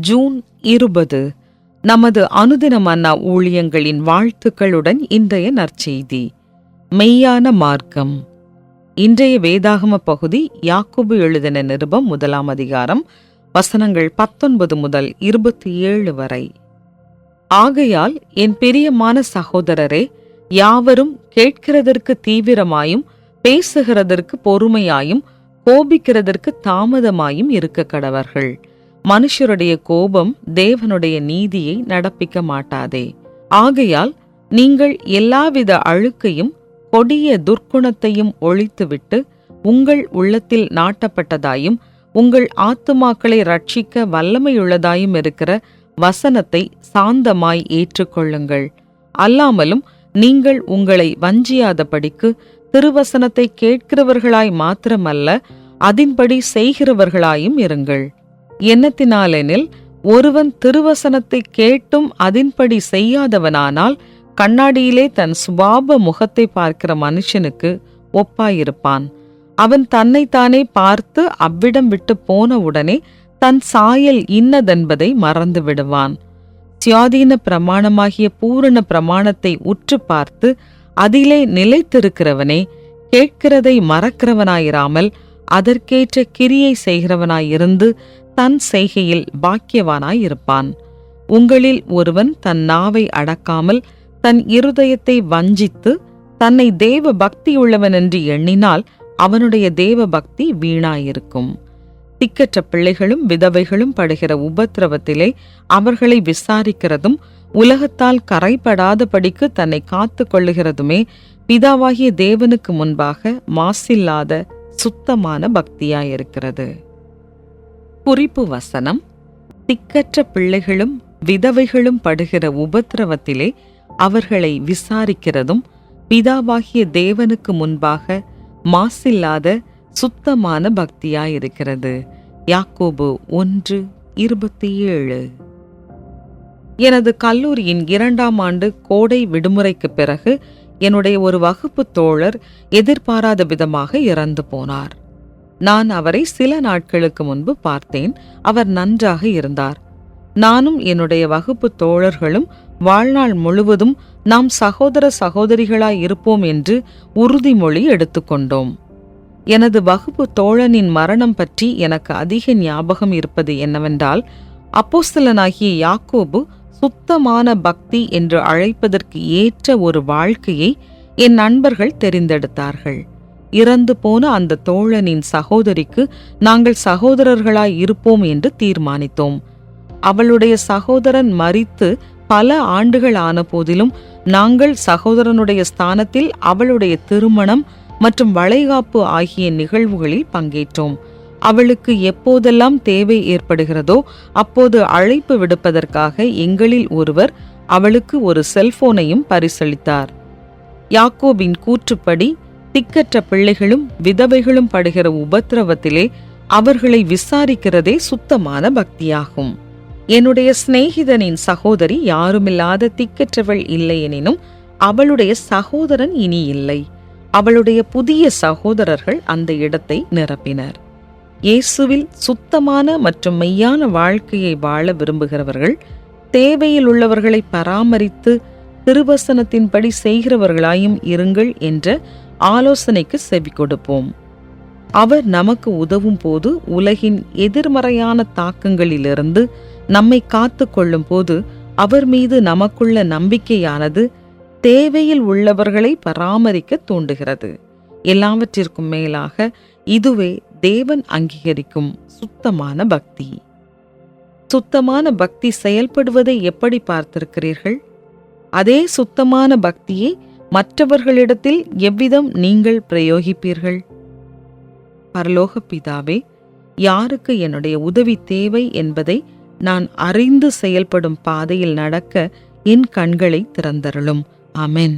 June 20 நமது அனுதின மன்னா ஊழியங்களின் வாழ்த்துக்களுடன் இன்றைய நற்செய்தி. மெய்யான மார்க்கம். இன்றைய வேதாகம பகுதி யாக்கோபு எழுதின நிருபம் 1 அதிகாரம் வசனங்கள் 19 முதல் 27 வரை. ஆகையால் என் பிரியமான சகோதரரே, யாவரும் கேட்கிறதற்கு தீவிரமாயும் பேசுகிறதற்கு பொறுமையாயும் கோபிக்கிறதற்கு தாமதமாயும் இருக்க கடவர்கள். மனுஷருடைய கோபம் தேவனுடைய நீதியை நடப்பிக்க மாட்டாதே. ஆகையால் நீங்கள் எல்லாவித அழுக்கையும் கொடிய துர்க்குணத்தையும் ஒழித்துவிட்டு உங்கள் உள்ளத்தில் நாட்டப்பட்டதாயும் உங்கள் ஆத்துமாக்களை ரட்சிக்க வல்லமையுள்ளதாயும் இருக்கிற வசனத்தை சாந்தமாய் ஏற்றுக்கொள்ளுங்கள். அல்லாமலும் நீங்கள் உங்களை வஞ்சியாதபடிக்கு திருவசனத்தை கேட்கிறவர்களாய் மாத்திரமல்ல, அதின்படி செய்கிறவர்களாயும் இருங்கள். என்னத்தினாலெனில், ஒருவன் திருவசனத்தை கேட்டும் அதின்படி செய்யாதவனானால் கண்ணாடியிலே தன் சுபாவ முகத்தை பார்க்கிற மனுஷனுக்கு ஒப்பாயிருப்பான். அவன் தன்னைத்தானே பார்த்து அவ்விடம் விட்டு போன உடனே தன் சாயல் இன்னதென்பதை மறந்து விடுவான். சுயாதீன பிரமாணமாகிய பூரண பிரமாணத்தை உற்று பார்த்து அதிலே நிலைத்திருக்கிறவனே, கேட்கிறதை மறக்கிறவனாயிராமல் அதற்கேற்ற கிரியை செய்கிறவனாயிருந்து தன் செய்கையில் பாக்கியவானாயிருப்பான். உங்களில் ஒருவன் தன் நாவை அடக்காமல் தன் இருதயத்தை வஞ்சித்து தன்னை தேவ பக்தியுள்ளவன் என்று எண்ணினால் அவனுடைய தேவ பக்தி வீணாயிருக்கும். திக்கற்ற பிள்ளைகளும் விதவைகளும் படுகிற உபத்திரவத்திலே அவர்களை விசாரிக்கிறதும் உலகத்தால் கரைபடாதபடிக்கு தன்னை காத்து கொள்ளுகிறதுமே பிதாவாகிய தேவனுக்கு முன்பாக மாசில்லாத சுத்தமான பக்தியாயிருக்கிறது. குறிப்பு வசனம்: திக்கற்ற பிள்ளைகளும் விதவைகளும் படுகிற உபத்திரவத்திலே அவர்களை விசாரிக்கிறதும் பிதாவாகிய தேவனுக்கு முன்பாக மாசில்லாத சுத்தமான பக்தியாயிருக்கிறது. யாக்கோபு 1:27. எனது கல்லூரியின் 2ஆம் ஆண்டு கோடை விடுமுறைக்கு பிறகு என்னுடைய ஒரு வகுப்பு தோழர் எதிர்பாராத விதமாக இறந்து போனார். நான் அவரை சில நாட்களுக்கு முன்பு பார்த்தேன். அவர் நன்றாக இருந்தார். நானும் என்னுடைய வகுப்பு தோழர்களும் வாழ்நாள் முழுவதும் நாம் சகோதர சகோதரிகளாய் இருப்போம் என்று உறுதிமொழி எடுத்துக்கொண்டோம். எனது வகுப்பு தோழனின் மரணம் பற்றி எனக்கு அதிக ஞாபகம் இருப்பது என்னவென்றால், அப்போஸ்தலனாகிய யாக்கோபு சுத்தமான பக்தி என்று அழைப்பதற்கு ஏற்ற ஒரு வாழ்க்கையை என் நண்பர்கள் தெரிந்தெடுத்தார்கள். இறந்து போன அந்த தோழனின் சகோதரிக்கு நாங்கள் சகோதரர்களாய் இருப்போம் என்று தீர்மானித்தோம். அவளுடைய சகோதரன் மரித்து பல ஆண்டுகள் ஆன போதிலும் நாங்கள் சகோதரனுடைய ஸ்தானத்தில் அவளுடைய திருமணம் மற்றும் வளைகாப்பு ஆகிய நிகழ்வுகளில் பங்கேற்றோம். அவளுக்கு எப்போதெல்லாம் தேவை ஏற்படுகிறதோ அப்போது அழைப்பு விடுப்பதற்காக எங்களில் ஒருவர் அவளுக்கு ஒரு செல்போனையும் பரிசளித்தார். யாக்கோபின் கூற்றுப்படி திக்கற்ற பிள்ளைகளும் விதவைகளும் படுகிற உபத்திரவத்திலே அவர்களை விசாரிக்கிறதே சுத்தமான பக்தியாகும். என்னுடைய சிநேகிதனின் சகோதரி யாருமில்லாத திக்கற்றவள் இல்லையெனினும் அவளுடைய சகோதரன் இனி இல்லை. அவளுடைய புதிய சகோதரர்கள் அந்த இடத்தை நிரப்பினர். இயேசுவில் சுத்தமான மற்றும் மெய்யான வாழ்க்கையை வாழ விரும்புகிறவர்கள் தேவையில் உள்ளவர்களை பராமரித்து திருவசனத்தின்படி செய்கிறவர்களாயும் இருங்கள் என்ற ஆலோசனைக்கு செவி கொடுப்போம். அவர் நமக்கு உதவும் போது உலகின் எதிர்மறையான தாக்கங்களிலிருந்து நம்மை காத்து கொள்ளும் போது அவர் மீது நமக்குள்ள நம்பிக்கையானது தேவையில் உள்ளவர்களை பராமரிக்க தூண்டுகிறது. எல்லாவற்றிற்கும் மேலாக இதுவே தேவன் அங்கீகரிக்கும் சுத்தமான பக்தி. சுத்தமான பக்தி செயல்படுவதை எப்படி பார்த்திருக்கிறீர்கள்? அதே சுத்தமான பக்தியை மற்றவர்களிடத்தில் எவ்விதம் நீங்கள் பிரயோகிப்பீர்கள்? பரலோக பிதாவே, யாருக்கு என்னுடைய உதவி தேவை என்பதை நான் அறிந்து செயல்படும் பாதையில் நடக்க என் கண்களை திறந்தருளும். ஆமென்.